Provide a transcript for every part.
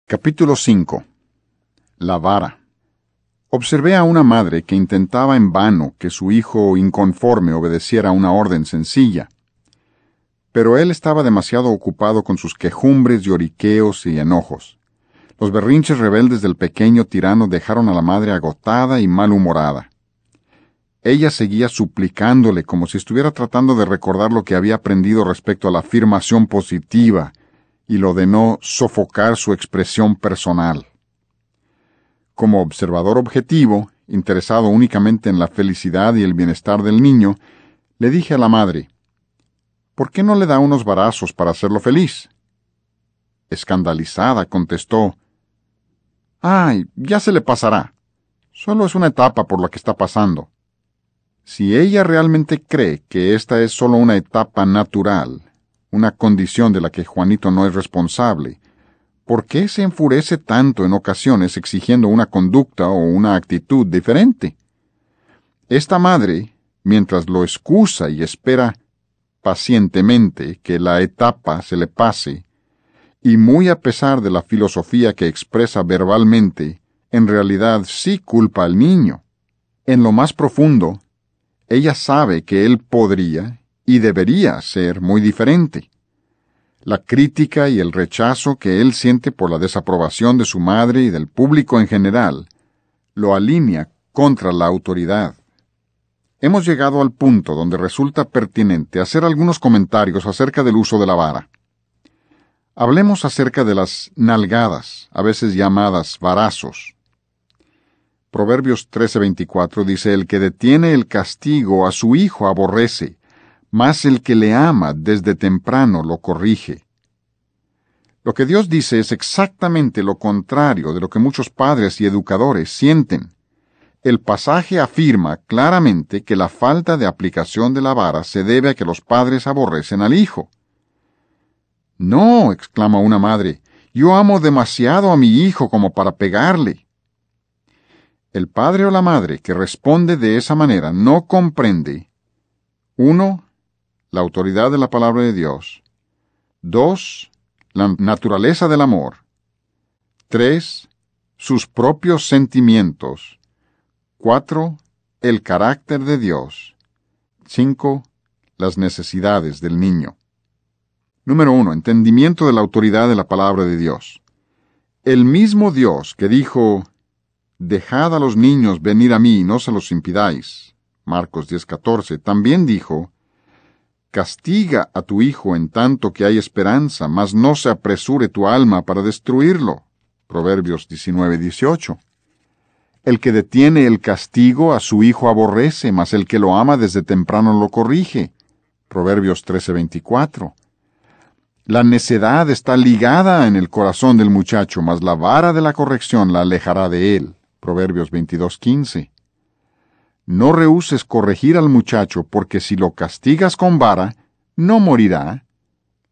Capítulo 5. La vara. Observé a una madre que intentaba en vano que su hijo inconforme obedeciera una orden sencilla. Pero él estaba demasiado ocupado con sus quejumbres, lloriqueos y enojos. Los berrinches rebeldes del pequeño tirano dejaron a la madre agotada y malhumorada. Ella seguía suplicándole como si estuviera tratando de recordar lo que había aprendido respecto a la afirmación positiva y lo de no sofocar su expresión personal. Como observador objetivo, interesado únicamente en la felicidad y el bienestar del niño, le dije a la madre: ¿por qué no le da unos varazos para hacerlo feliz? Escandalizada, contestó: ¡ay, ya se le pasará! Solo es una etapa por la que está pasando. Si ella realmente cree que esta es solo una etapa natural, una condición de la que Juanito no es responsable, ¿por qué se enfurece tanto en ocasiones exigiendo una conducta o una actitud diferente? Esta madre, mientras lo excusa y espera pacientemente que la etapa se le pase, y muy a pesar de la filosofía que expresa verbalmente, en realidad sí culpa al niño. En lo más profundo, ella sabe que él podría y debería ser muy diferente. La crítica y el rechazo que él siente por la desaprobación de su madre y del público en general lo alinea contra la autoridad. Hemos llegado al punto donde resulta pertinente hacer algunos comentarios acerca del uso de la vara. Hablemos acerca de las nalgadas, a veces llamadas varazos. Proverbios 13:24 dice: el que detiene el castigo a su hijo aborrece, mas el que le ama desde temprano lo corrige. Lo que Dios dice es exactamente lo contrario de lo que muchos padres y educadores sienten. El pasaje afirma claramente que la falta de aplicación de la vara se debe a que los padres aborrecen al hijo. No, exclama una madre, yo amo demasiado a mi hijo como para pegarle. El padre o la madre que responde de esa manera no comprende: 1. La autoridad de la palabra de Dios. 2. La naturaleza del amor. 3. Sus propios sentimientos. 4. El carácter de Dios. 5. Las necesidades del niño. Número 1. Entendimiento de la autoridad de la palabra de Dios. El mismo Dios que dijo: dejad a los niños venir a mí y no se los impidáis, Marcos 10:14, también dijo: castiga a tu hijo en tanto que hay esperanza, mas no se apresure tu alma para destruirlo, Proverbios 19:18. El que detiene el castigo a su hijo aborrece, mas el que lo ama desde temprano lo corrige, Proverbios 13:24. La necedad está ligada en el corazón del muchacho, mas la vara de la corrección la alejará de él, Proverbios 22:15. No rehúses corregir al muchacho, porque si lo castigas con vara, no morirá.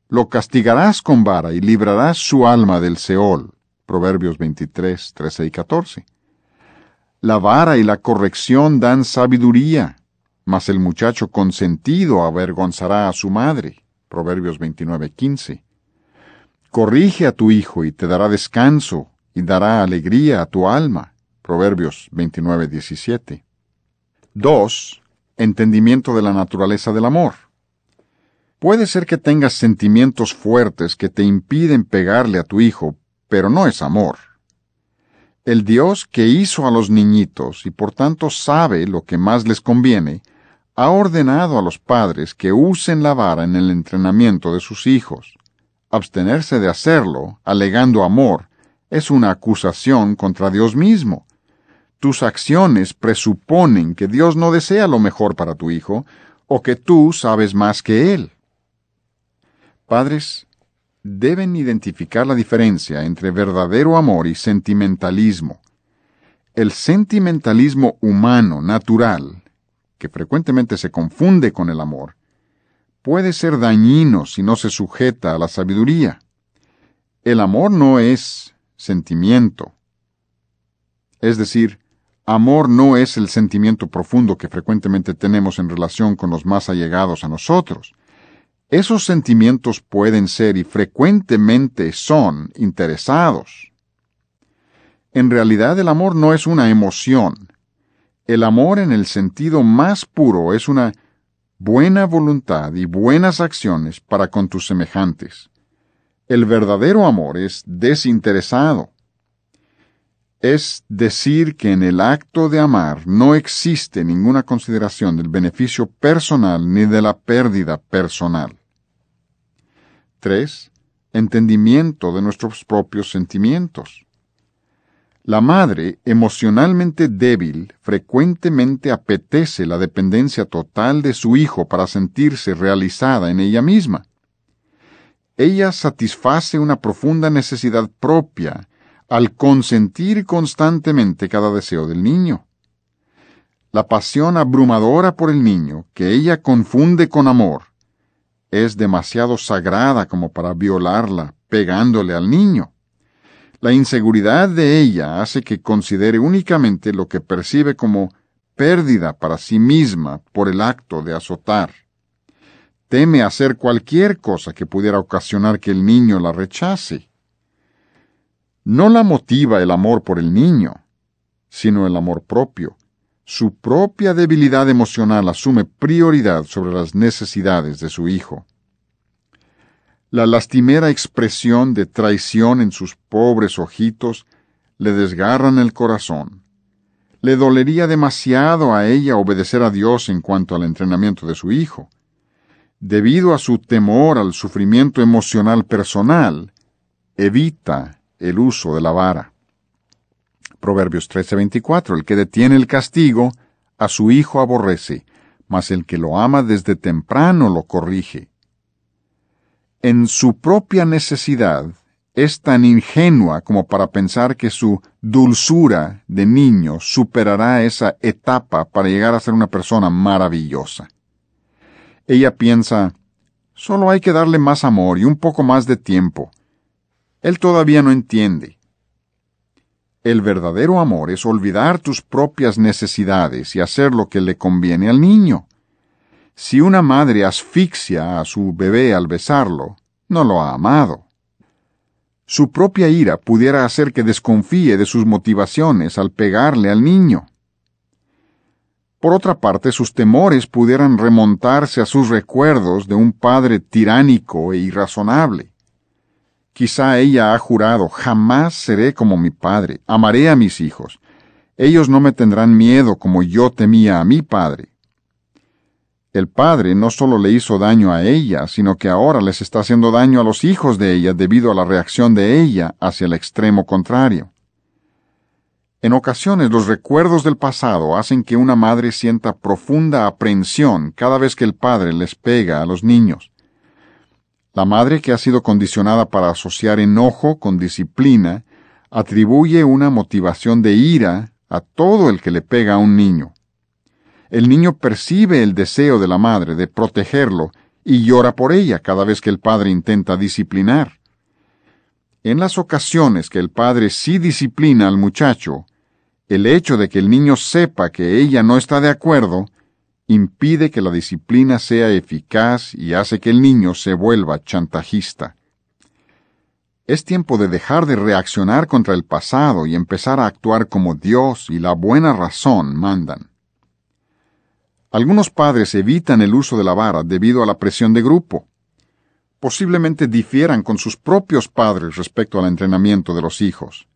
Lo castigarás con vara y librarás su alma del Seol. Proverbios 23:13 y 14. La vara y la corrección dan sabiduría, mas el muchacho consentido avergonzará a su madre. Proverbios 29:15. Corrige a tu hijo y te dará descanso, y dará alegría a tu alma. Proverbios 29:17. 2. Entendimiento de la naturaleza del amor. Puede ser que tengas sentimientos fuertes que te impiden pegarle a tu hijo, pero no es amor. El Dios que hizo a los niñitos y por tanto sabe lo que más les conviene, ha ordenado a los padres que usen la vara en el entrenamiento de sus hijos. Abstenerse de hacerlo, alegando amor, es una acusación contra Dios mismo. Tus acciones presuponen que Dios no desea lo mejor para tu hijo, o que tú sabes más que Él. Padres deben identificar la diferencia entre verdadero amor y sentimentalismo. El sentimentalismo humano, natural, que frecuentemente se confunde con el amor, puede ser dañino si no se sujeta a la sabiduría. El amor no es sentimiento. Es decir, amor no es el sentimiento profundo que frecuentemente tenemos en relación con los más allegados a nosotros. Esos sentimientos pueden ser y frecuentemente son interesados, En realidad el amor no es una emoción. El amor en el sentido más puro es una buena voluntad y buenas acciones para con tus semejantes. El verdadero amor es desinteresado. Es decir que en el acto de amar no existe ninguna consideración del beneficio personal ni de la pérdida personal. 3. Entendimiento de nuestros propios sentimientos. La madre, emocionalmente débil, frecuentemente apetece la dependencia total de su hijo para sentirse realizada en ella misma. Ella satisface una profunda necesidad propia al consentir constantemente cada deseo del niño. La pasión abrumadora por el niño, que ella confunde con amor, es demasiado sagrada como para violarla pegándole al niño. La inseguridad de ella hace que considere únicamente lo que percibe como pérdida para sí misma por el acto de azotar. Teme hacer cualquier cosa que pudiera ocasionar que el niño la rechace. No la motiva el amor por el niño, sino el amor propio. Su propia debilidad emocional asume prioridad sobre las necesidades de su hijo. La lastimera expresión de traición en sus pobres ojitos le desgarran el corazón. Le dolería demasiado a ella obedecer a Dios en cuanto al entrenamiento de su hijo. Debido a su temor al sufrimiento emocional personal, evita el uso de la vara. Proverbios 13:24. El que detiene el castigo, a su hijo aborrece, mas el que lo ama desde temprano lo corrige. En su propia necesidad, es tan ingenua como para pensar que su dulzura de niño superará esa etapa para llegar a ser una persona maravillosa. Ella piensa, solo hay que darle más amor y un poco más de tiempo. Él todavía no entiende. El verdadero amor es olvidar tus propias necesidades y hacer lo que le conviene al niño. Si una madre asfixia a su bebé al besarlo, no lo ha amado. Su propia ira pudiera hacer que desconfíe de sus motivaciones al pegarle al niño. Por otra parte, sus temores pudieran remontarse a sus recuerdos de un padre tiránico e irrazonable. Quizá ella ha jurado, jamás seré como mi padre, amaré a mis hijos. Ellos no me tendrán miedo como yo temía a mi padre. El padre no solo le hizo daño a ella, sino que ahora les está haciendo daño a los hijos de ella debido a la reacción de ella hacia el extremo contrario. En ocasiones los recuerdos del pasado hacen que una madre sienta profunda aprensión cada vez que el padre les pega a los niños. La madre, que ha sido condicionada para asociar enojo con disciplina, atribuye una motivación de ira a todo el que le pega a un niño. El niño percibe el deseo de la madre de protegerlo y llora por ella cada vez que el padre intenta disciplinar. En las ocasiones que el padre sí disciplina al muchacho, el hecho de que el niño sepa que ella no está de acuerdo impide que la disciplina sea eficaz y hace que el niño se vuelva chantajista. Es tiempo de dejar de reaccionar contra el pasado y empezar a actuar como Dios y la buena razón mandan. Algunos padres evitan el uso de la vara debido a la presión de grupo. Posiblemente difieran con sus propios padres respecto al entrenamiento de los hijos.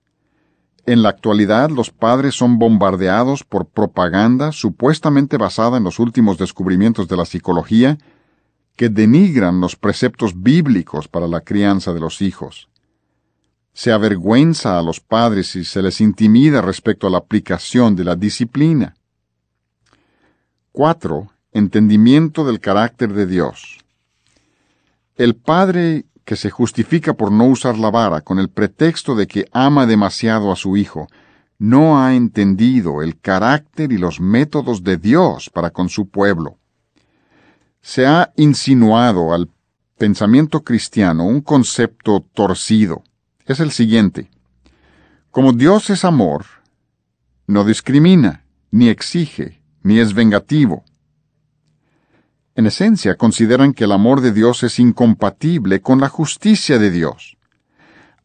En la actualidad, los padres son bombardeados por propaganda supuestamente basada en los últimos descubrimientos de la psicología que denigran los preceptos bíblicos para la crianza de los hijos. Se avergüenza a los padres y se les intimida respecto a la aplicación de la disciplina. 4. Entendimiento del carácter de Dios. El padre que se justifica por no usar la vara con el pretexto de que ama demasiado a su hijo, no ha entendido el carácter y los métodos de Dios para con su pueblo. Se ha insinuado al pensamiento cristiano un concepto torcido. Es el siguiente: como Dios es amor, no discrimina, ni exige, ni es vengativo. En esencia, consideran que el amor de Dios es incompatible con la justicia de Dios.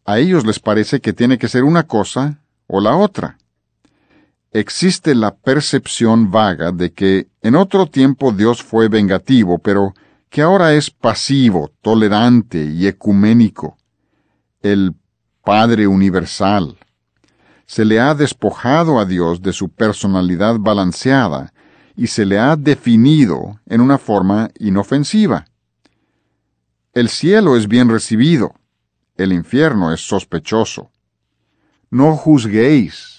A ellos les parece que tiene que ser una cosa o la otra. Existe la percepción vaga de que en otro tiempo Dios fue vengativo, pero que ahora es pasivo, tolerante y ecuménico. El Padre universal. Se le ha despojado a Dios de su personalidad balanceada y se le ha definido en una forma inofensiva. El cielo es bien recibido, el infierno es sospechoso. No juzguéis.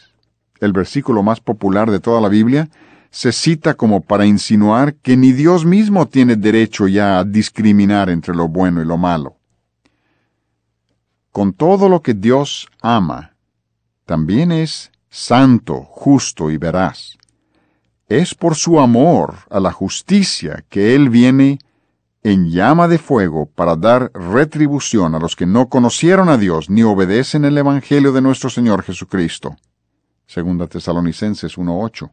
El versículo más popular de toda la Biblia se cita como para insinuar que ni Dios mismo tiene derecho ya a discriminar entre lo bueno y lo malo. Con todo lo que Dios ama, también es santo, justo y veraz. Es por su amor a la justicia que Él viene en llama de fuego para dar retribución a los que no conocieron a Dios ni obedecen el Evangelio de nuestro Señor Jesucristo. Segunda Tesalonicenses 1:8.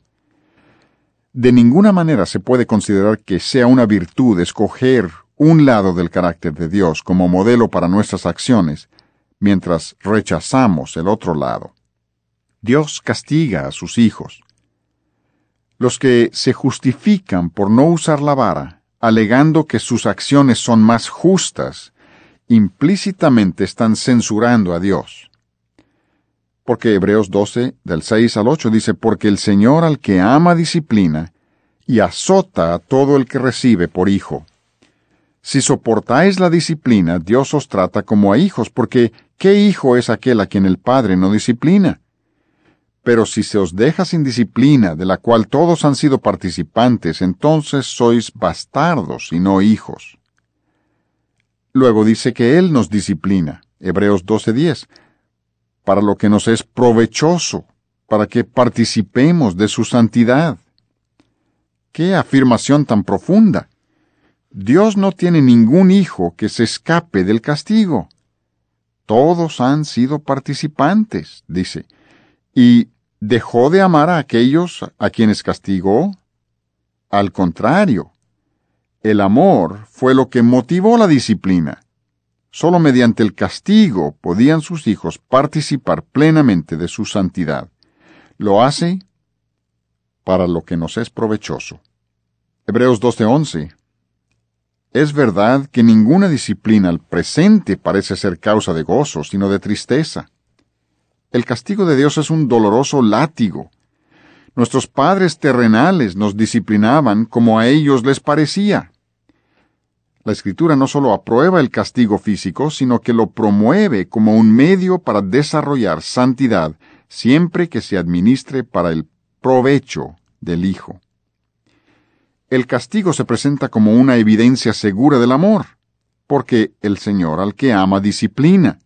De ninguna manera se puede considerar que sea una virtud escoger un lado del carácter de Dios como modelo para nuestras acciones, mientras rechazamos el otro lado. Dios castiga a sus hijos. Los que se justifican por no usar la vara, alegando que sus acciones son más justas, implícitamente están censurando a Dios. Porque Hebreos 12, del 6 al 8 dice, porque el Señor al que ama disciplina, y azota a todo el que recibe por hijo. Si soportáis la disciplina, Dios os trata como a hijos, porque ¿qué hijo es aquel a quien el Padre no disciplina? Pero si se os deja sin disciplina, de la cual todos han sido participantes, entonces sois bastardos y no hijos. Luego dice que Él nos disciplina, Hebreos 12:10, para lo que nos es provechoso, para que participemos de su santidad. ¡Qué afirmación tan profunda! Dios no tiene ningún hijo que se escape del castigo. Todos han sido participantes, dice. ¿Y dejó de amar a aquellos a quienes castigó? Al contrario, el amor fue lo que motivó la disciplina. Solo mediante el castigo podían sus hijos participar plenamente de su santidad. Lo hace para lo que nos es provechoso. Hebreos 12:11. Es verdad que ninguna disciplina al presente parece ser causa de gozo, sino de tristeza. El castigo de Dios es un doloroso látigo. Nuestros padres terrenales nos disciplinaban como a ellos les parecía. La Escritura no solo aprueba el castigo físico, sino que lo promueve como un medio para desarrollar santidad, siempre que se administre para el provecho del Hijo. El castigo se presenta como una evidencia segura del amor, porque el Señor al que ama disciplina.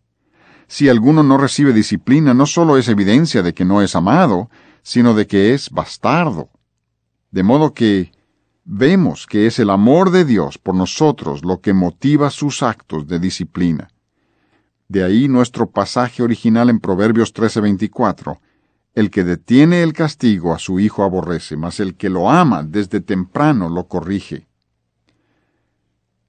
Si alguno no recibe disciplina, no solo es evidencia de que no es amado, sino de que es bastardo. De modo que vemos que es el amor de Dios por nosotros lo que motiva sus actos de disciplina. De ahí nuestro pasaje original en Proverbios 13:24. El que detiene el castigo a su hijo aborrece, mas el que lo ama desde temprano lo corrige.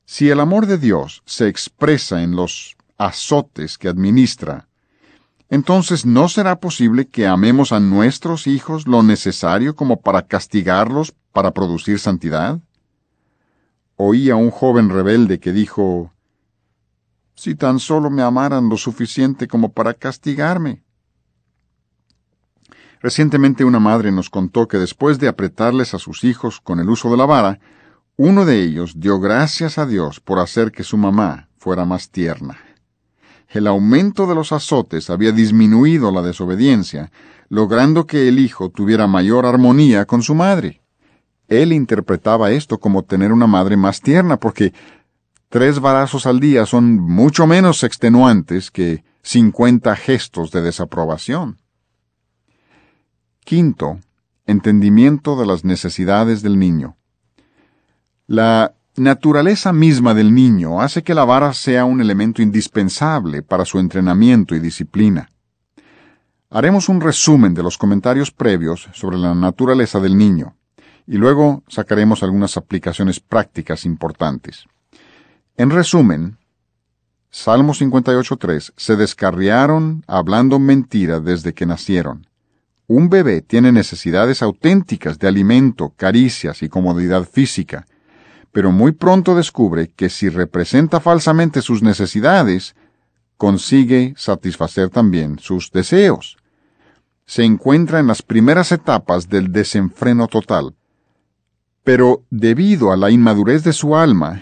Si el amor de Dios se expresa en los azotes que administra, entonces ¿no será posible que amemos a nuestros hijos lo necesario como para castigarlos para producir santidad? Oí a un joven rebelde que dijo, si tan solo me amaran lo suficiente como para castigarme. Recientemente una madre nos contó que después de apretarles a sus hijos con el uso de la vara, uno de ellos dio gracias a Dios por hacer que su mamá fuera más tierna. El aumento de los azotes había disminuido la desobediencia, logrando que el hijo tuviera mayor armonía con su madre. Él interpretaba esto como tener una madre más tierna, porque 3 varazos al día son mucho menos extenuantes que 50 gestos de desaprobación. Quinto, entendimiento de las necesidades del niño. La naturaleza misma del niño hace que la vara sea un elemento indispensable para su entrenamiento y disciplina. Haremos un resumen de los comentarios previos sobre la naturaleza del niño, y luego sacaremos algunas aplicaciones prácticas importantes. En resumen, Salmo 58:3, se descarriaron hablando mentira desde que nacieron. Un bebé tiene necesidades auténticas de alimento, caricias y comodidad física, pero muy pronto descubre que si representa falsamente sus necesidades, consigue satisfacer también sus deseos. Se encuentra en las primeras etapas del desenfreno total. Pero debido a la inmadurez de su alma,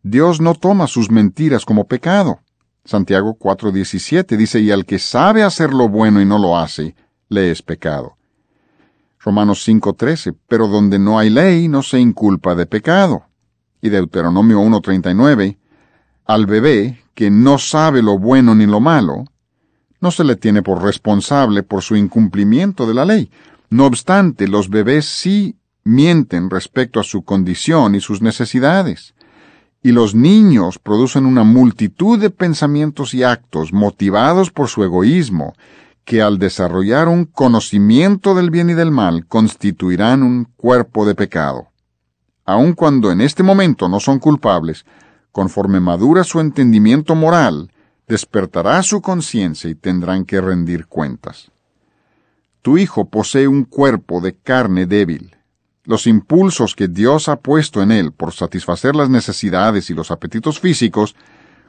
Dios no toma sus mentiras como pecado. Santiago 4:17 dice, y al que sabe hacer lo bueno y no lo hace, le es pecado. Romanos 5:13, pero donde no hay ley no se inculpa de pecado. Y Deuteronomio 1:39, al bebé, que no sabe lo bueno ni lo malo, no se le tiene por responsable por su incumplimiento de la ley. No obstante, los bebés sí mienten respecto a su condición y sus necesidades. Y los niños producen una multitud de pensamientos y actos motivados por su egoísmo, que al desarrollar un conocimiento del bien y del mal constituirán un cuerpo de pecado. Aun cuando en este momento no son culpables, conforme madura su entendimiento moral, despertará su conciencia y tendrán que rendir cuentas. Tu hijo posee un cuerpo de carne débil. Los impulsos que Dios ha puesto en él por satisfacer las necesidades y los apetitos físicos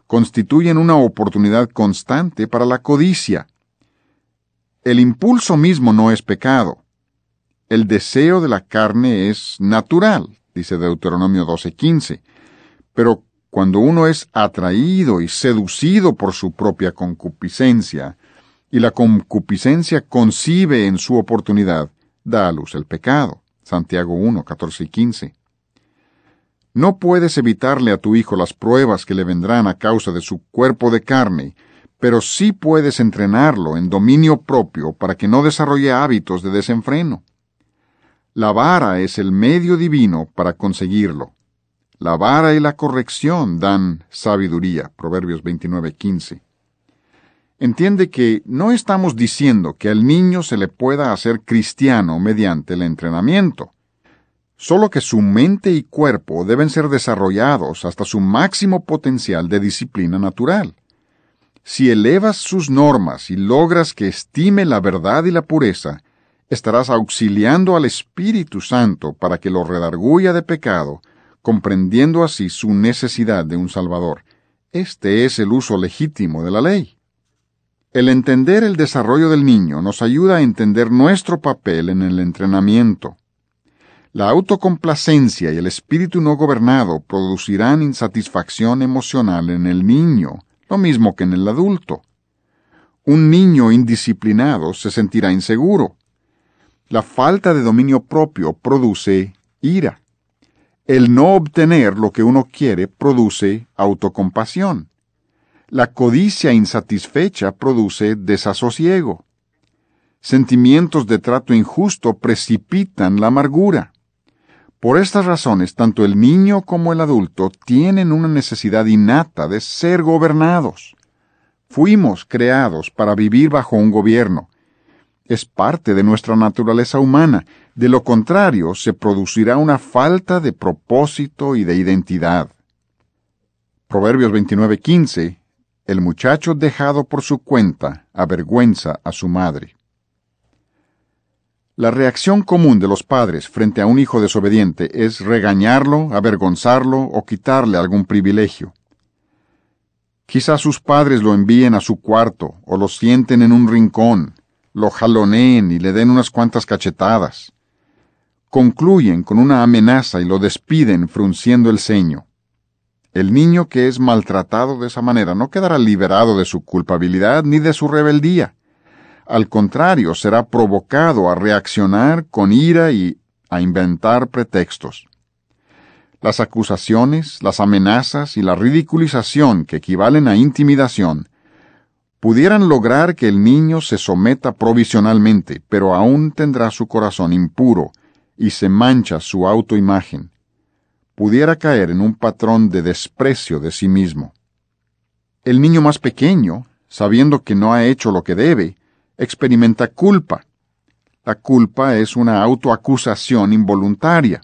constituyen una oportunidad constante para la codicia. El impulso mismo no es pecado. El deseo de la carne es natural, dice Deuteronomio 12:15, pero cuando uno es atraído y seducido por su propia concupiscencia, y la concupiscencia concibe en su oportunidad, da a luz el pecado. Santiago 1:14-15. No puedes evitarle a tu hijo las pruebas que le vendrán a causa de su cuerpo de carne, pero sí puedes entrenarlo en dominio propio para que no desarrolle hábitos de desenfreno. La vara es el medio divino para conseguirlo. La vara y la corrección dan sabiduría. Proverbios 29:15. Entiende que no estamos diciendo que al niño se le pueda hacer cristiano mediante el entrenamiento, solo que su mente y cuerpo deben ser desarrollados hasta su máximo potencial de disciplina natural. Si elevas sus normas y logras que estime la verdad y la pureza, estarás auxiliando al Espíritu Santo para que lo redarguya de pecado, comprendiendo así su necesidad de un Salvador. Este es el uso legítimo de la ley. El entender el desarrollo del niño nos ayuda a entender nuestro papel en el entrenamiento. La autocomplacencia y el espíritu no gobernado producirán insatisfacción emocional en el niño, lo mismo que en el adulto. Un niño indisciplinado se sentirá inseguro. La falta de dominio propio produce ira. El no obtener lo que uno quiere produce autocompasión. La codicia insatisfecha produce desasosiego. Sentimientos de trato injusto precipitan la amargura. Por estas razones, tanto el niño como el adulto tienen una necesidad innata de ser gobernados. Fuimos creados para vivir bajo un gobierno. Es parte de nuestra naturaleza humana. De lo contrario, se producirá una falta de propósito y de identidad. Proverbios 29:15. El muchacho dejado por su cuenta avergüenza a su madre. La reacción común de los padres frente a un hijo desobediente es regañarlo, avergonzarlo o quitarle algún privilegio. Quizás sus padres lo envíen a su cuarto o lo sienten en un rincón, lo jaloneen y le den unas cuantas cachetadas. Concluyen con una amenaza y lo despiden frunciendo el ceño. El niño que es maltratado de esa manera no quedará liberado de su culpabilidad ni de su rebeldía. Al contrario, será provocado a reaccionar con ira y a inventar pretextos. Las acusaciones, las amenazas y la ridiculización, que equivalen a intimidación, pudieran lograr que el niño se someta provisionalmente, pero aún tendrá su corazón impuro y se mancha su autoimagen. Pudiera caer en un patrón de desprecio de sí mismo. El niño más pequeño, sabiendo que no ha hecho lo que debe, experimenta culpa. La culpa es una autoacusación involuntaria.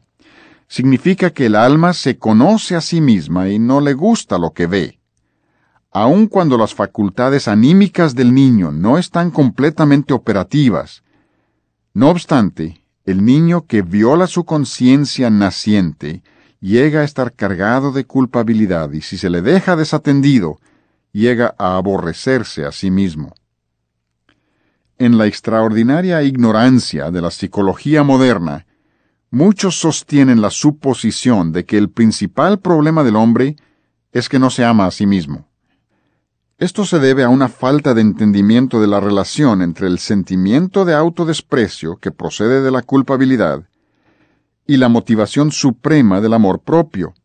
Significa que el alma se conoce a sí misma y no le gusta lo que ve. aun cuando las facultades anímicas del niño no están completamente operativas. No obstante, el niño que viola su conciencia naciente llega a estar cargado de culpabilidad y si se le deja desatendido, llega a aborrecerse a sí mismo. En la extraordinaria ignorancia de la psicología moderna, muchos sostienen la suposición de que el principal problema del hombre es que no se ama a sí mismo. Esto se debe a una falta de entendimiento de la relación entre el sentimiento de autodesprecio que procede de la culpabilidad y la motivación suprema del amor propio.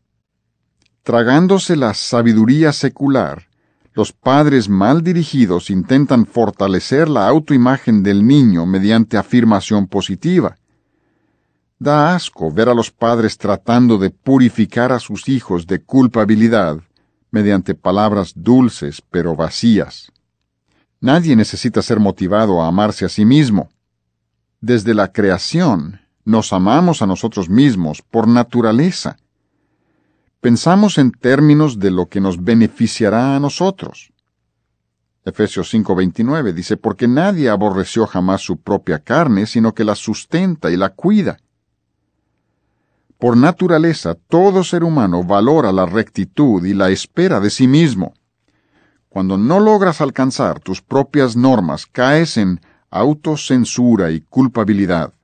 Tragándose la sabiduría secular, los padres mal dirigidos intentan fortalecer la autoimagen del niño mediante afirmación positiva. Da asco ver a los padres tratando de purificar a sus hijos de culpabilidad mediante palabras dulces pero vacías. Nadie necesita ser motivado a amarse a sí mismo. Desde la creación, nos amamos a nosotros mismos por naturaleza. Pensamos en términos de lo que nos beneficiará a nosotros. Efesios 5:29 dice, porque nadie aborreció jamás su propia carne, sino que la sustenta y la cuida. Por naturaleza, todo ser humano valora la rectitud y la espera de sí mismo. Cuando no logras alcanzar tus propias normas, caes en autocensura y culpabilidad.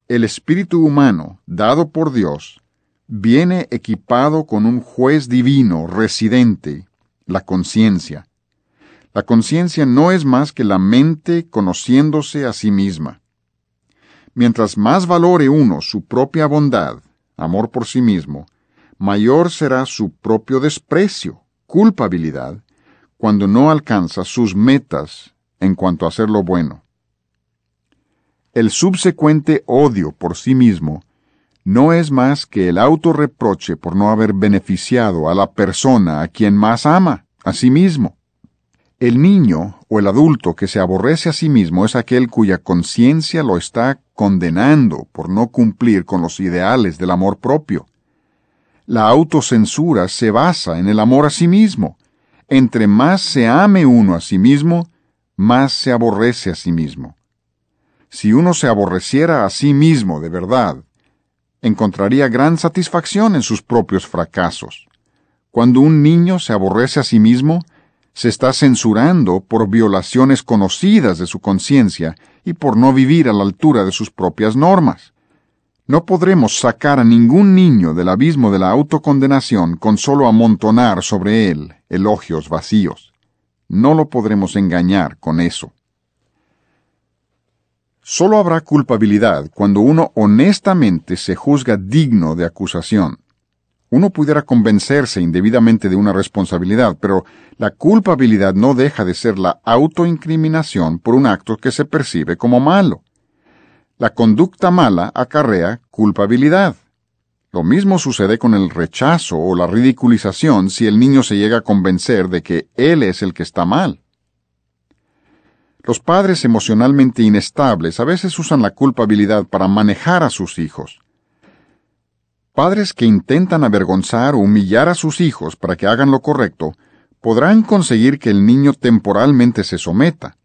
El espíritu humano, dado por Dios, viene equipado con un juez divino residente, la conciencia. La conciencia no es más que la mente conociéndose a sí misma. Mientras más valore uno su propia bondad, amor por sí mismo, mayor será su propio desprecio, culpabilidad, cuando no alcanza sus metas en cuanto a hacer lo bueno. El subsecuente odio por sí mismo no es más que el autorreproche por no haber beneficiado a la persona a quien más ama, a sí mismo. El niño o el adulto que se aborrece a sí mismo es aquel cuya conciencia lo está condenando por no cumplir con los ideales del amor propio. La autocensura se basa en el amor a sí mismo. Entre más se ame uno a sí mismo, más se aborrece a sí mismo. Si uno se aborreciera a sí mismo de verdad, encontraría gran satisfacción en sus propios fracasos. Cuando un niño se aborrece a sí mismo, se está censurando por violaciones conocidas de su conciencia y por no vivir a la altura de sus propias normas. No podremos sacar a ningún niño del abismo de la autocondenación con solo amontonar sobre él elogios vacíos. No lo podremos engañar con eso. Solo habrá culpabilidad cuando uno honestamente se juzga digno de acusación. Uno pudiera convencerse indebidamente de una responsabilidad, pero la culpabilidad no deja de ser la autoincriminación por un acto que se percibe como malo. La conducta mala acarrea culpabilidad. Lo mismo sucede con el rechazo o la ridiculización si el niño se llega a convencer de que él es el que está mal. Los padres emocionalmente inestables a veces usan la culpabilidad para manejar a sus hijos. Padres que intentan avergonzar o humillar a sus hijos para que hagan lo correcto, podrán conseguir que el niño temporalmente se someta.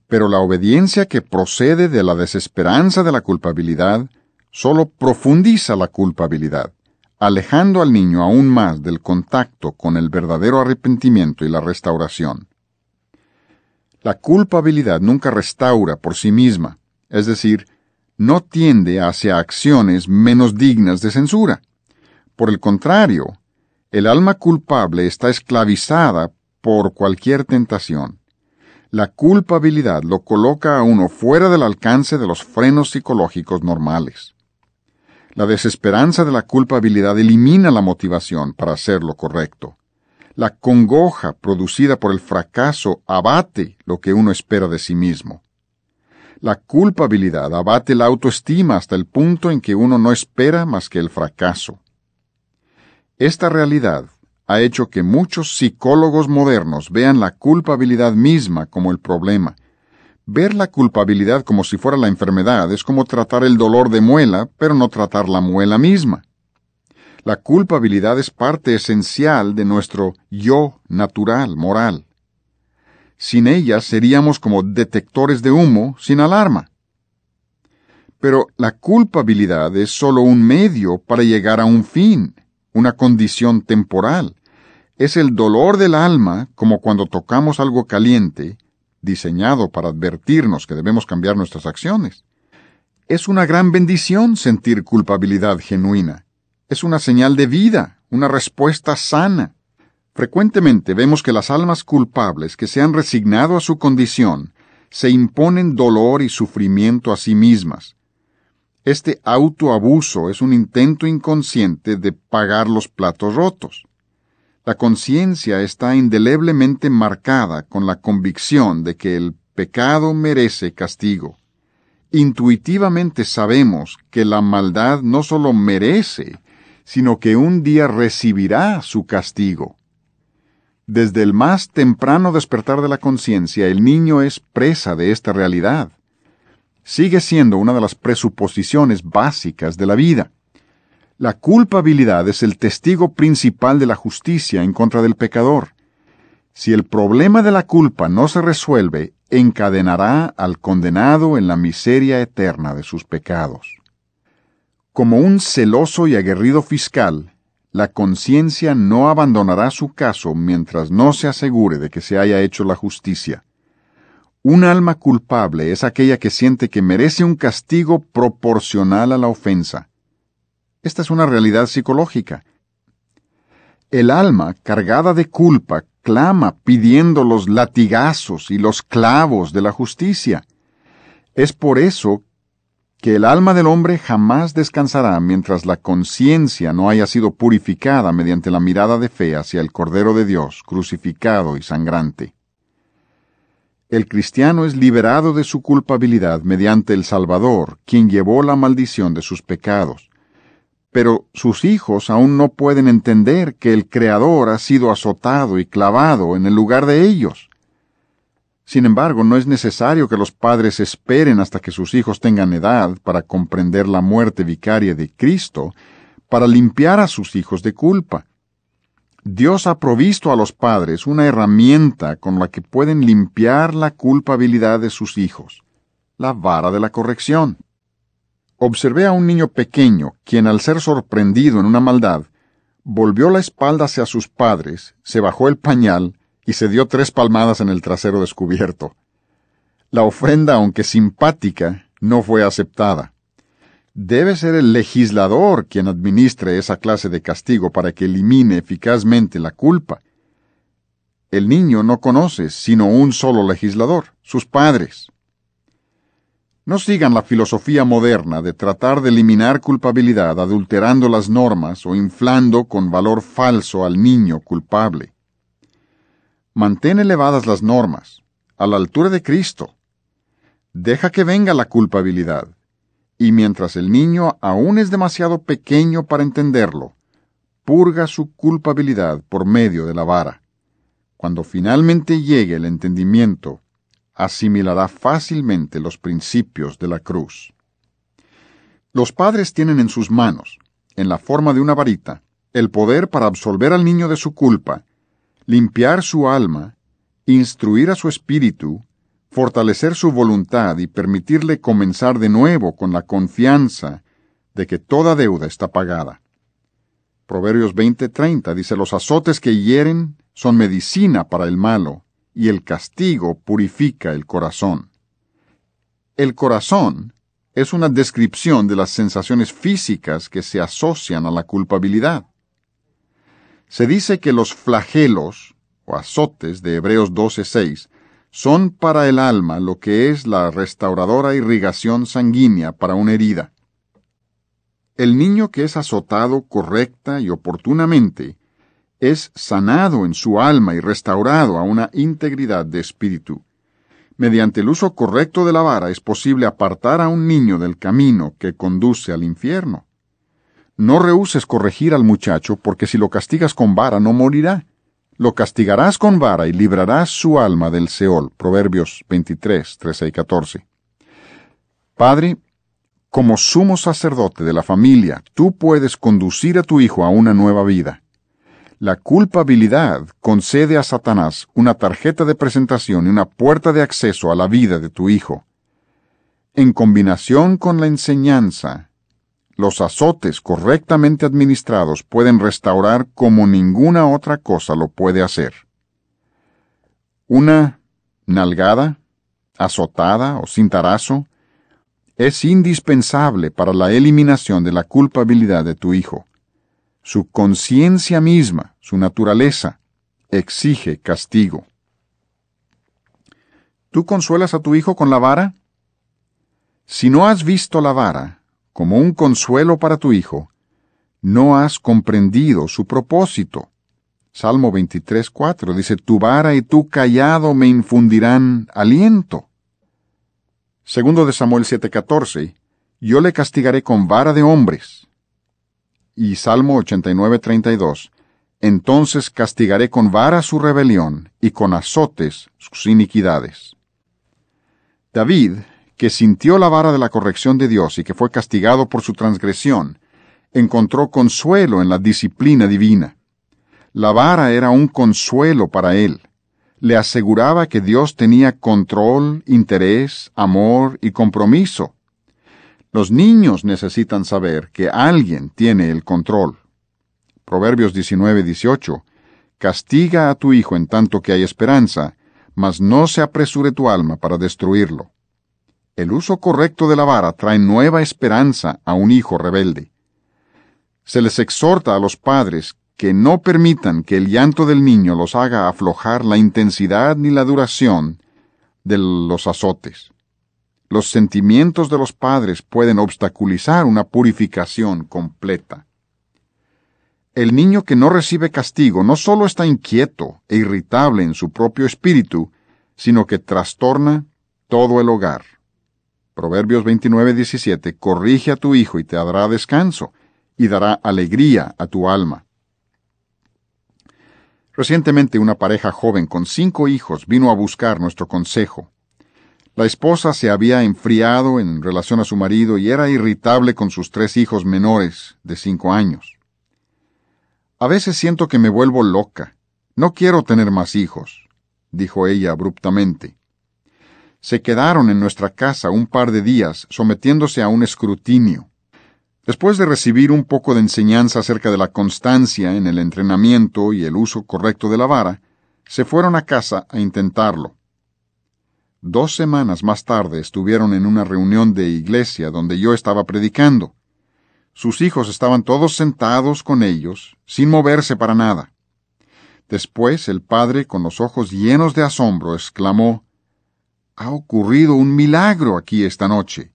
Pero la obediencia que procede de la desesperanza de la culpabilidad solo profundiza la culpabilidad, alejando al niño aún más del contacto con el verdadero arrepentimiento y la restauración. La culpabilidad nunca restaura por sí misma, es decir, no tiende hacia acciones menos dignas de censura. Por el contrario, el alma culpable está esclavizada por cualquier tentación. La culpabilidad lo coloca a uno fuera del alcance de los frenos psicológicos normales. La desesperanza de la culpabilidad elimina la motivación para hacer lo correcto. La congoja producida por el fracaso abate lo que uno espera de sí mismo. La culpabilidad abate la autoestima hasta el punto en que uno no espera más que el fracaso. Esta realidad ha hecho que muchos psicólogos modernos vean la culpabilidad misma como el problema. Ver la culpabilidad como si fuera la enfermedad es como tratar el dolor de muela, pero no tratar la muela misma. La culpabilidad es parte esencial de nuestro yo natural, moral. Sin ella seríamos como detectores de humo sin alarma. Pero la culpabilidad es solo un medio para llegar a un fin, una condición temporal. Es el dolor del alma, como cuando tocamos algo caliente, diseñado para advertirnos que debemos cambiar nuestras acciones. Es una gran bendición sentir culpabilidad genuina. Es una señal de vida, una respuesta sana. Frecuentemente vemos que las almas culpables que se han resignado a su condición se imponen dolor y sufrimiento a sí mismas. Este autoabuso es un intento inconsciente de pagar los platos rotos. La conciencia está indeleblemente marcada con la convicción de que el pecado merece castigo. Intuitivamente sabemos que la maldad no solo merece, sino que un día recibirá su castigo. Desde el más temprano despertar de la conciencia, el niño es presa de esta realidad. Sigue siendo una de las presuposiciones básicas de la vida. La culpabilidad es el testigo principal de la justicia en contra del pecador. Si el problema de la culpa no se resuelve, encadenará al condenado en la miseria eterna de sus pecados. Como un celoso y aguerrido fiscal, la conciencia no abandonará su caso mientras no se asegure de que se haya hecho la justicia. Un alma culpable es aquella que siente que merece un castigo proporcional a la ofensa. Esta es una realidad psicológica. El alma, cargada de culpa, clama pidiendo los latigazos y los clavos de la justicia. Es por eso que el alma del hombre jamás descansará mientras la conciencia no haya sido purificada mediante la mirada de fe hacia el Cordero de Dios, crucificado y sangrante. El cristiano es liberado de su culpabilidad mediante el Salvador, quien llevó la maldición de sus pecados. Pero sus hijos aún no pueden entender que el Creador ha sido azotado y clavado en el lugar de ellos. Sin embargo, no es necesario que los padres esperen hasta que sus hijos tengan edad para comprender la muerte vicaria de Cristo, para limpiar a sus hijos de culpa. Dios ha provisto a los padres una herramienta con la que pueden limpiar la culpabilidad de sus hijos, la vara de la corrección. Observé a un niño pequeño, quien al ser sorprendido en una maldad, volvió la espalda hacia sus padres, se bajó el pañal y se dio 3 palmadas en el trasero descubierto. La ofrenda, aunque simpática, no fue aceptada. Debe ser el legislador quien administre esa clase de castigo para que elimine eficazmente la culpa. El niño no conoce sino un solo legislador, sus padres. No sigan la filosofía moderna de tratar de eliminar culpabilidad adulterando las normas o inflando con valor falso al niño culpable. Mantén elevadas las normas, a la altura de Cristo. Deja que venga la culpabilidad, y mientras el niño aún es demasiado pequeño para entenderlo, purga su culpabilidad por medio de la vara. Cuando finalmente llegue el entendimiento, asimilará fácilmente los principios de la cruz. Los padres tienen en sus manos, en la forma de una varita, el poder para absolver al niño de su culpa, limpiar su alma, instruir a su espíritu, fortalecer su voluntad y permitirle comenzar de nuevo con la confianza de que toda deuda está pagada. Proverbios 20:30 dice: los azotes que hieren son medicina para el malo, y el castigo purifica el corazón. El corazón es una descripción de las sensaciones físicas que se asocian a la culpabilidad. Se dice que los flagelos, o azotes de Hebreos 12:6, son para el alma lo que es la restauradora irrigación sanguínea para una herida. El niño que es azotado correcta y oportunamente es sanado en su alma y restaurado a una integridad de espíritu. Mediante el uso correcto de la vara es posible apartar a un niño del camino que conduce al infierno. No rehúses corregir al muchacho, porque si lo castigas con vara no morirá. Lo castigarás con vara y librarás su alma del Seol. Proverbios 23:13 y 14. Padre, Como sumo sacerdote de la familia, tú puedes conducir a tu hijo a una nueva vida. La culpabilidad concede a Satanás una tarjeta de presentación y una puerta de acceso a la vida de tu hijo. En combinación con la enseñanza, los azotes correctamente administrados pueden restaurar como ninguna otra cosa lo puede hacer. Una nalgada, azotada o cintarazo es indispensable para la eliminación de la culpabilidad de tu hijo. Su conciencia misma, su naturaleza, exige castigo. ¿Tú consuelas a tu hijo con la vara? Si no has visto la vara como un consuelo para tu hijo, no has comprendido su propósito. Salmo 23:4 dice, tu vara y tu cayado me infundirán aliento. Segundo de Samuel 7:14, yo le castigaré con vara de hombres. Y Salmo 89:32, entonces castigaré con vara su rebelión y con azotes sus iniquidades. David, que sintió la vara de la corrección de Dios y que fue castigado por su transgresión, encontró consuelo en la disciplina divina. La vara era un consuelo para él. Le aseguraba que Dios tenía control, interés, amor y compromiso. Los niños necesitan saber que alguien tiene el control. Proverbios 19:18. Castiga a tu hijo en tanto que hay esperanza, mas no se apresure tu alma para destruirlo. El uso correcto de la vara trae nueva esperanza a un hijo rebelde. Se les exhorta a los padres que no permitan que el llanto del niño los haga aflojar la intensidad ni la duración de los azotes. Los sentimientos de los padres pueden obstaculizar una purificación completa. El niño que no recibe castigo no solo está inquieto e irritable en su propio espíritu, sino que trastorna todo el hogar. Proverbios 29:17, corrige a tu hijo y te dará descanso, y dará alegría a tu alma. Recientemente una pareja joven con 5 hijos vino a buscar nuestro consejo. La esposa se había enfriado en relación a su marido y era irritable con sus 3 hijos menores de 5 años. A veces siento que me vuelvo loca. No quiero tener más hijos, dijo ella abruptamente. Se quedaron en nuestra casa un par de días sometiéndose a un escrutinio. Después de recibir un poco de enseñanza acerca de la constancia en el entrenamiento y el uso correcto de la vara, se fueron a casa a intentarlo. 2 semanas más tarde estuvieron en una reunión de iglesia donde yo estaba predicando. Sus hijos estaban todos sentados con ellos, sin moverse para nada. Después el padre, con los ojos llenos de asombro, exclamó, «Ha ocurrido un milagro aquí esta noche,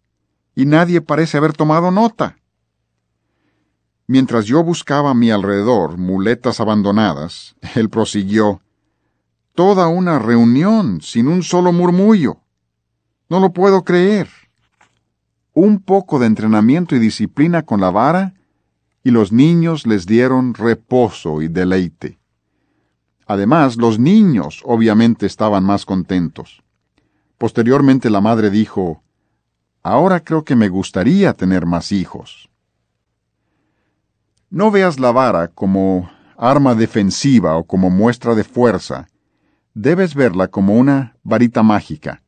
y nadie parece haber tomado nota». Mientras yo buscaba a mi alrededor muletas abandonadas, él prosiguió, «Toda una reunión sin un solo murmullo. No lo puedo creer. Un poco de entrenamiento y disciplina con la vara, y los niños les dieron reposo y deleite. Además, los niños obviamente estaban más contentos. Posteriormente la madre dijo, «Ahora creo que me gustaría tener más hijos». No veas la vara como arma defensiva o como muestra de fuerza. Debes verla como una varita mágica.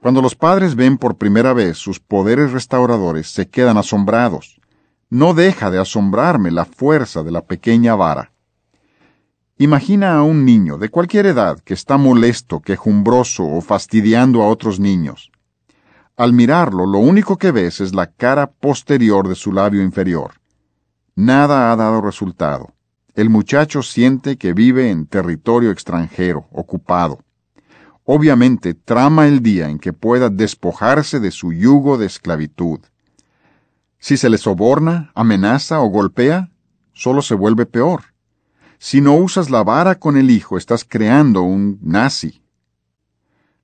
Cuando los padres ven por primera vez sus poderes restauradores, se quedan asombrados. No deja de asombrarme la fuerza de la pequeña vara. Imagina a un niño de cualquier edad que está molesto, quejumbroso o fastidiando a otros niños. Al mirarlo, lo único que ves es la cara posterior de su labio inferior. Nada ha dado resultado. El muchacho siente que vive en territorio extranjero, ocupado. Obviamente trama el día en que pueda despojarse de su yugo de esclavitud. Si se le soborna, amenaza o golpea, solo se vuelve peor. Si no usas la vara con el hijo, estás creando un nazi.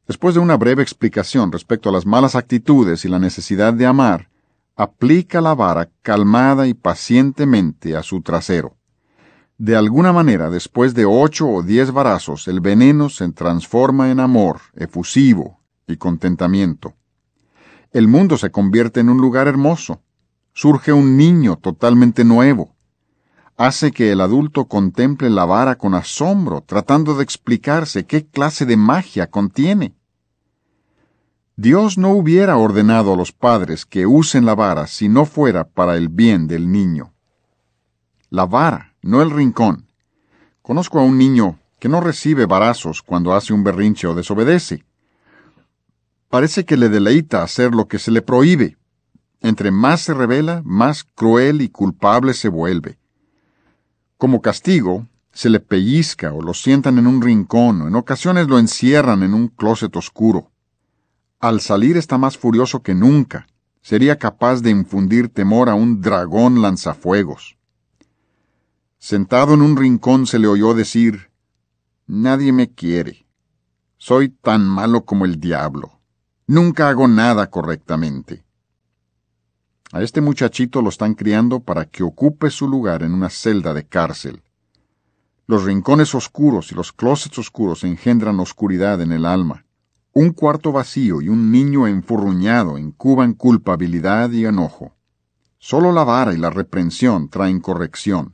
Después de una breve explicación respecto a las malas actitudes y la necesidad de amar, aplica la vara calmada y pacientemente a su trasero. De alguna manera, después de 8 o 10 varazos, el veneno se transforma en amor, efusivo y contentamiento. el mundo se convierte en un lugar hermoso. Surge un niño totalmente nuevo. Hace que el adulto contemple la vara con asombro, tratando de explicarse qué clase de magia contiene. Dios no hubiera ordenado a los padres que usen la vara si no fuera para el bien del niño. La vara, no el rincón. Conozco a un niño que no recibe varazos cuando hace un berrinche o desobedece. Parece que le deleita hacer lo que se le prohíbe. Entre más se revela, más cruel y culpable se vuelve. Como castigo, se le pellizca o lo sientan en un rincón o en ocasiones lo encierran en un closet oscuro. Al salir está más furioso que nunca. Sería capaz de infundir temor a un dragón lanzafuegos. Sentado en un rincón se le oyó decir: «Nadie me quiere. Soy tan malo como el diablo. Nunca hago nada correctamente». A este muchachito lo están criando para que ocupe su lugar en una celda de cárcel. Los rincones oscuros y los closets oscuros engendran oscuridad en el alma. Un cuarto vacío y un niño enfurruñado incuban culpabilidad y enojo. Solo la vara y la reprensión traen corrección.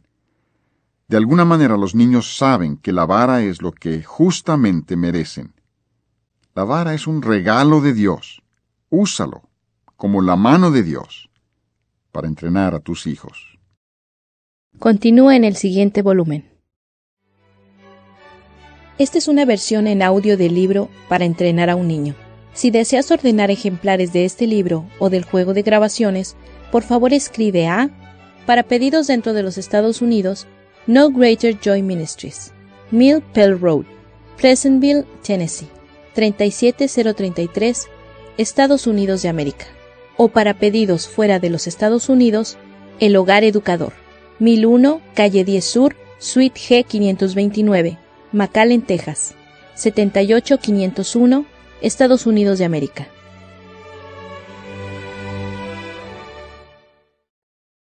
De alguna manera los niños saben que la vara es lo que justamente merecen. La vara es un regalo de Dios. Úsalo, como la mano de Dios, para entrenar a tus hijos. Continúa en el siguiente volumen. Esta es una versión en audio del libro Para entrenar a un niño. Si deseas ordenar ejemplares de este libro o del juego de grabaciones, por favor escribe a, para pedidos dentro de los Estados Unidos, No Greater Joy Ministries, Mill Pell Road, Pleasantville, Tennessee, 37033, Estados Unidos de América. O para pedidos fuera de los Estados Unidos, El Hogar Educador, 1001, Calle 10 Sur, Suite G 529, McAllen, Texas, 78501, Estados Unidos de América.